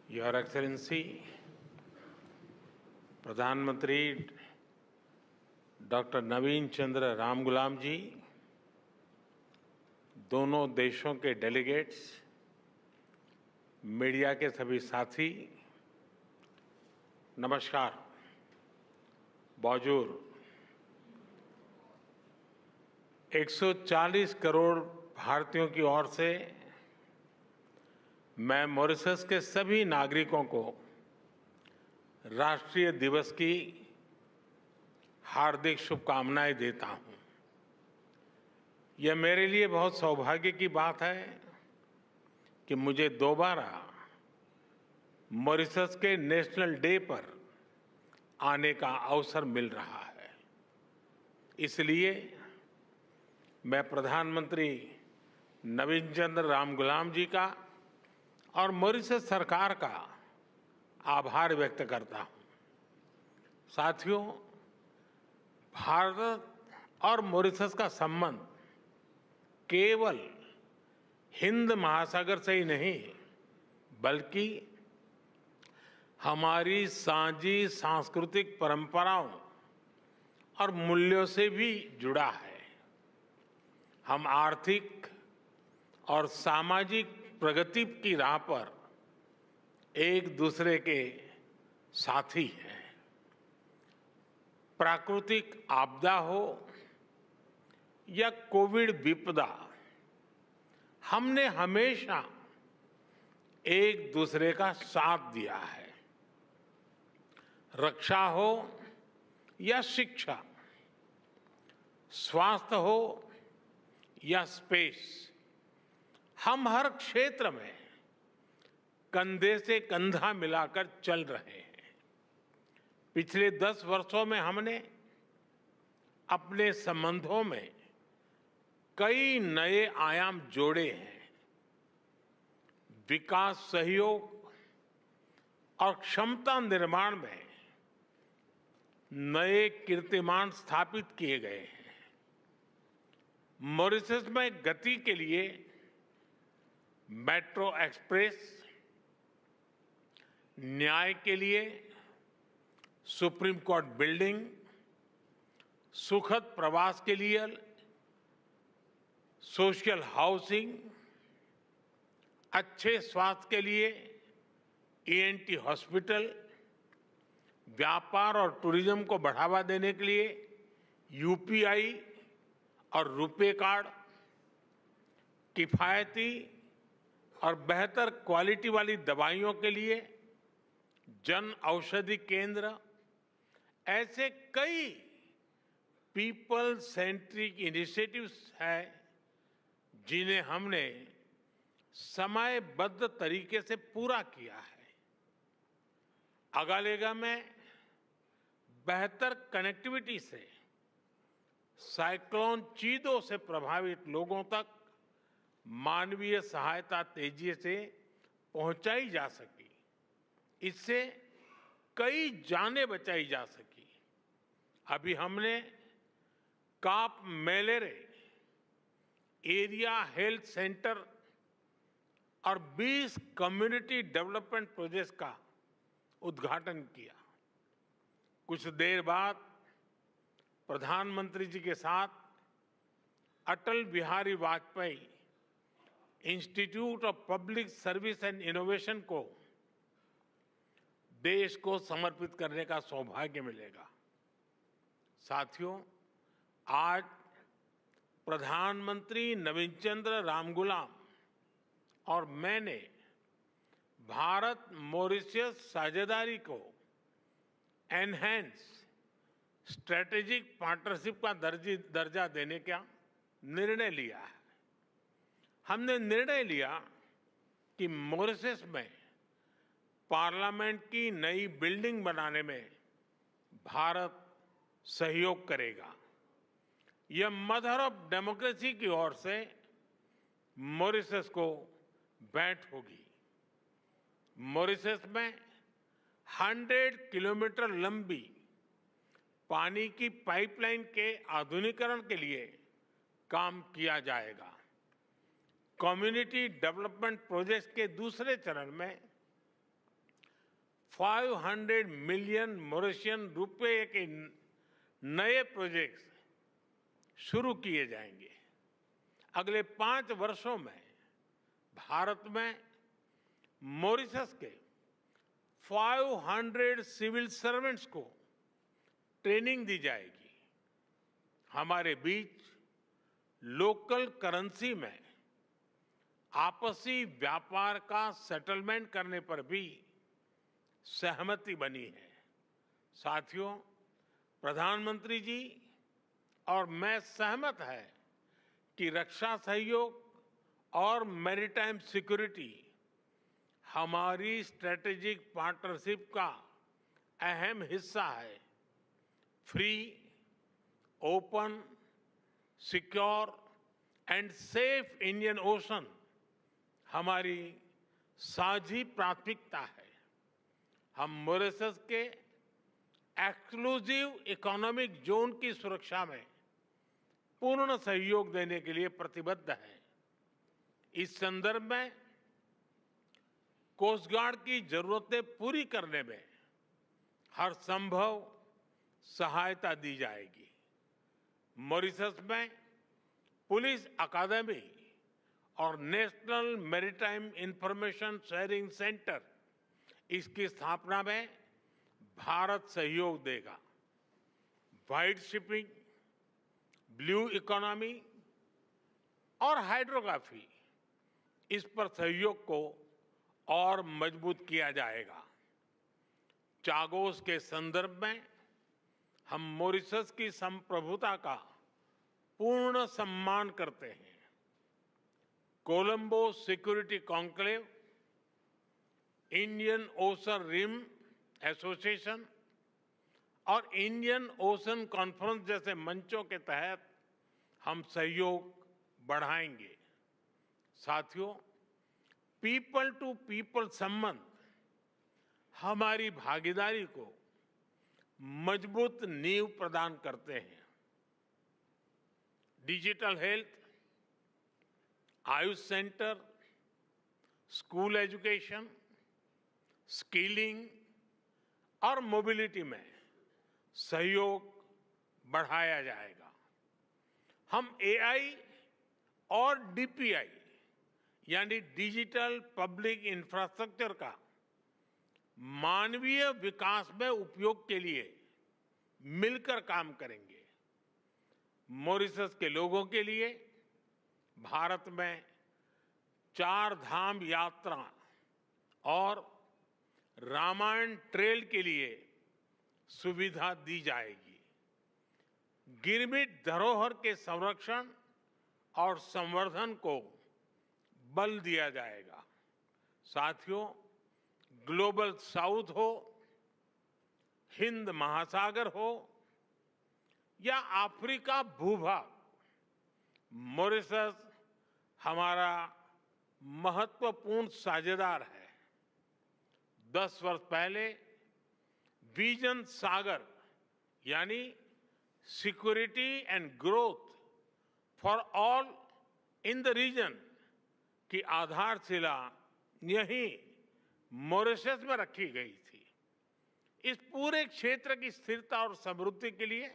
Your excellency, प्रधानमंत्री doctor नवीन चंद्र रामगुलाम जी, दोनों देशों के डेलीगेट्स, मीडिया के सभी साथी, नमस्कार। बॉजूर 140 करोड़ भारतीयों की ओर से मैं मॉरिशस के सभी नागरिकों को राष्ट्रीय दिवस की हार्दिक शुभकामनाएं देता हूं। यह मेरे लिए बहुत सौभाग्य की बात है कि मुझे दोबारा मॉरिशस के नेशनल डे पर आने का अवसर मिल रहा है। इसलिए मैं प्रधानमंत्री नवीन चंद्र रामगुलाम जी का और मॉरिशस सरकार का आभार व्यक्त करता हूं। साथियों, भारत और मॉरिशस का संबंध केवल हिंद महासागर से ही नहीं, बल्कि हमारी साझी सांस्कृतिक परंपराओं और मूल्यों से भी जुड़ा है। हम आर्थिक और सामाजिक प्रगति की राह पर एक दूसरे के साथी हैं। प्राकृतिक आपदा हो या कोविड विपदा, हमने हमेशा एक दूसरे का साथ दिया है। रक्षा हो या शिक्षा, स्वास्थ्य हो या स्पेस, हम हर क्षेत्र में कंधे से कंधा मिलाकर चल रहे हैं। पिछले 10 वर्षों में हमने अपने संबंधों में कई नए आयाम जोड़े हैं। विकास सहयोग और क्षमता निर्माण में नए कीर्तिमान स्थापित किए गए हैं। मॉरिशस में गति के लिए मेट्रो एक्सप्रेस, न्याय के लिए सुप्रीम कोर्ट बिल्डिंग, सुखद प्रवास के लिए सोशल हाउसिंग, अच्छे स्वास्थ्य के लिए ईएनटी हॉस्पिटल, व्यापार और टूरिज्म को बढ़ावा देने के लिए यूपीआई और रुपे कार्ड, किफायती और बेहतर क्वालिटी वाली दवाइयों के लिए जन औषधि केंद्र, ऐसे कई पीपल सेंट्रिक इनिशिएटिव्स हैं जिन्हें हमने समयबद्ध तरीके से पूरा किया है। अगालेगा में बेहतर कनेक्टिविटी से साइक्लोन चीदो से प्रभावित लोगों तक मानवीय सहायता तेजी से पहुंचाई जा सकी। इससे कई जानें बचाई जा सकी। अभी हमने काप मेलेरे एरिया हेल्थ सेंटर और 20 कम्युनिटी डेवलपमेंट प्रोजेक्ट्स का उद्घाटन किया। कुछ देर बाद प्रधानमंत्री जी के साथ Atal Bihari Vajpayee institute of public service and innovation को देश को समर्पित करने का सौभाग्य मिलेगा। साथियों, आज प्रधानमंत्री नवीन चंद्र रामगुलाम और मैंने भारत मॉरिशस साझेदारी को एनहांस स्ट्रेटेजिक पार्टनरशिप का दर्जा देने का निर्णय लिया है। हमने निर्णय लिया कि मॉरिशस में पार्लियामेंट की नई बिल्डिंग बनाने में भारत सहयोग करेगा। यह मदर ऑफ डेमोक्रेसी की ओर से मॉरिशस को भेंट होगी। मॉरिशस में 100 किलोमीटर लंबी पानी की पाइपलाइन के आधुनिकीकरण के लिए काम किया जाएगा। कम्युनिटी डेवलपमेंट प्रोजेक्ट्स के दूसरे चरण में 500 मिलियन मॉरिशियन रुपए के नए प्रोजेक्ट्स शुरू किए जाएंगे। अगले 5 वर्षों में भारत में मॉरिशस के 500 सिविल सर्वेंट्स को ट्रेनिंग दी जाएगी। हमारे बीच लोकल करेंसी में आपसी व्यापार का सेटलमेंट करने पर भी सहमति बनी है। साथियों, प्रधानमंत्री जी और मैं सहमत है कि रक्षा सहयोग और मैरीटाइम सिक्योरिटी हमारी स्ट्रेटेजिक पार्टनरशिप का अहम हिस्सा है। Free, open, secure and safe Indian ocean हमारी साझी प्राथमिकता है। हम मॉरिशस के एक्सक्लूसिव इकोनॉमिक जोन की सुरक्षा में पूर्ण सहयोग देने के लिए प्रतिबद्ध हैं। इस संदर्भ में कोस्ट गार्ड की जरूरतें पूरी करने में हर संभव सहायता दी जाएगी। मॉरिशस में पुलिस अकादमी और national maritime information sharing centre, इसकी स्थापना में भारत सहयोग देगा। व्हाइट शिपिंग, ब्लू इकोनॉमी और हाइड्रोग्राफी, इस पर सहयोग को और मजबूत किया जाएगा। चागोस के संदर्भ में हम मॉरिशस की संप्रभुता का पूर्ण सम्मान करते हैं। Colombo security conclave, Indian Ocean Rim Association और इंडियन ओशन कॉन्फ्रेंस जैसे मंचों के तहत हम सहयोग बढ़ाएंगे। साथियों, पीपल टू पीपल संबंध हमारी भागीदारी को मजबूत नींव प्रदान करते हैं। Digital health, Ayush centre, school education, skilling और मोबिलिटी में सहयोग बढ़ाया जाएगा। हम एआई और डीपीआई यानी डिजिटल पब्लिक इंफ्रास्ट्रक्चर का मानवीय विकास में उपयोग के लिए मिलकर काम करेंगे। मॉरिशस के लोगों के लिए भारत में 4 धाम यात्रा और रामायण ट्रेल के लिए सुविधा दी जाएगी। गिरमिट धरोहर के संरक्षण और संवर्धन को बल दिया जाएगा। साथियों, ग्लोबल साउथ हो, हिंद महासागर हो या अफ्रीका भूभाग, मॉरिशस हमारा महत्वपूर्ण साझेदार है। 10 वर्ष पहले विजन सागर यानी security and growth for all in the region की आधारशिला यहीं मॉरिशस में रखी गई थी। इस पूरे क्षेत्र की स्थिरता और समृद्धि के लिए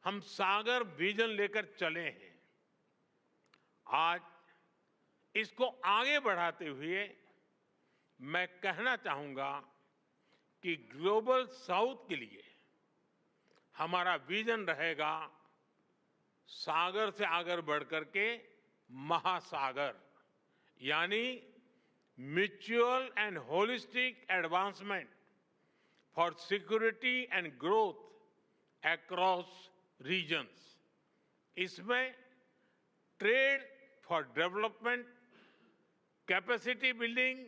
हम सागर विजन लेकर चले हैं। आज इसको आगे बढ़ाते हुए मैं कहना चाहूंगा कि ग्लोबल साउथ के लिए हमारा विजन रहेगा सागर से आगे बढ़कर के महासागर, यानी mutual and holistic advancement for security and growth across regions. इसमें trade for development, capacity building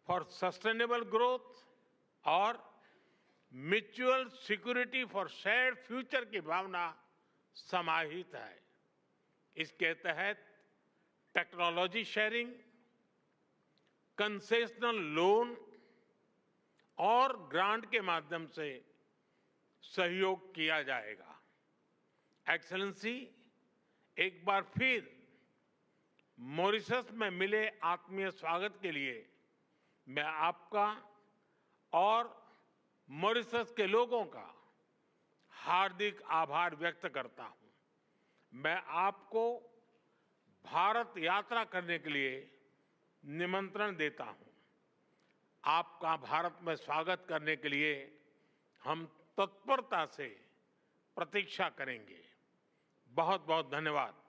for sustainable growth और mutual security for shared future की भावना समाहित है। इसके तहत टेक्नोलॉजी शेयरिंग, कंसेशनल लोन और ग्रांट के माध्यम से सहयोग किया जाएगा। एक्सेलेंसी, एक बार फिर मॉरिशस में मिले आत्मीय स्वागत के लिए मैं आपका और मॉरिशस के लोगों का हार्दिक आभार व्यक्त करता हूं। मैं आपको भारत यात्रा करने के लिए निमंत्रण देता हूं। आपका भारत में स्वागत करने के लिए हम तत्परता से प्रतीक्षा करेंगे। बहुत बहुत धन्यवाद।